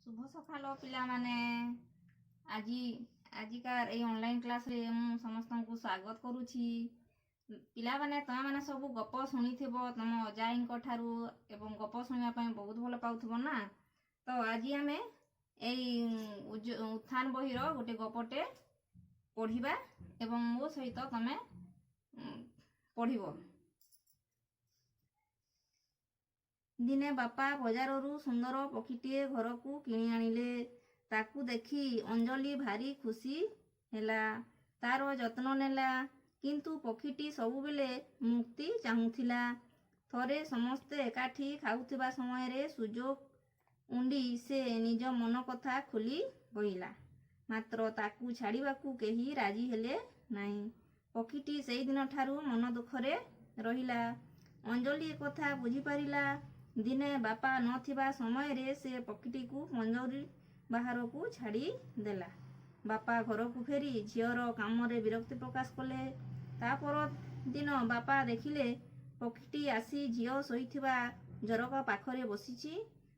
शुभ सकाल पिला माने आजिकार ये ऑनलाइन क्लास रे मु समस्त को स्वागत करुछि। पिला माने तमा माने सब गप शुणिथिबो तम अजाई ठारू एवं गप शुणिया पई बहुत भल पाउथिबो ना। तो आज आमे उत्थान बहिर गोटे गपटे पढ़िबा एवं मो सहित तमे पढ़िबो। दिने बापा बजाररू सुंदर पक्षीटे घर को किणी आनिले। ताकू देखी अंजलि भारी खुशी हैला, तार जत्न नेला। किंतु पक्षीटी सबुबेले मुक्ति चाहूथिला। थरे समस्ते एकाठी खाउथिबा समय रे सुजोग उंडी से निज मन कथा खोली कहिला। मात्र ताकू छाड़िबाकू केही राजी हेले नाही। पक्षीटी सेई दिन ठारू मन दुखरे रहिला। अंजलि कथा बुझी पारिला। दिने बापा नथिबा समय रे से पक्षीटी को पंजरी बाहर को छाड़ी देला। बापा घर को फेरी झीर काम रे विरक्ति प्रकाश कले। तापर दिन बापा देखिले पक्षीटी आसी झील शोइथिबा झरका पाखरे बसिछि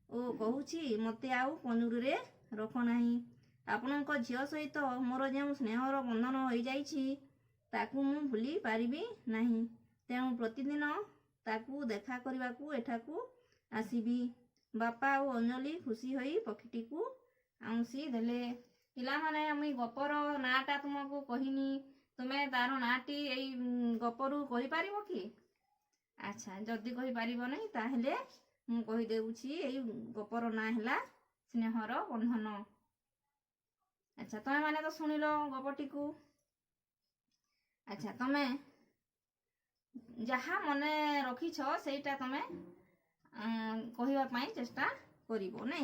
ओ कहूछि, मते आउ पंजरी रे रख नाही। आपणक झील सहित मोर जे स्नेहर बंधन होई जाइछि ताकू मु भूली पारिबी नाही। तेणु प्रतिदिन ताकू देखा करबाकू एठाकू आसीबी। बापा और अंजलि खुशी होई पक्षीटी को आउंसी देले। पिला माने मुई गपर नाटा तुमको कहिनी, तुमे तार नाटी एई गपरू कहि पारिबो कि? अच्छा, जदी कहि पारिबो नै ताहेले मु कहि देउछि एई गपर ना हैला स्नेहर बंधन। अच्छा, तमे माने तो सुनिलो गपटी को। अच्छा, तमे जहा मने रखिछ सेटा तमे कहिबा पई चेष्टा करिवो नै।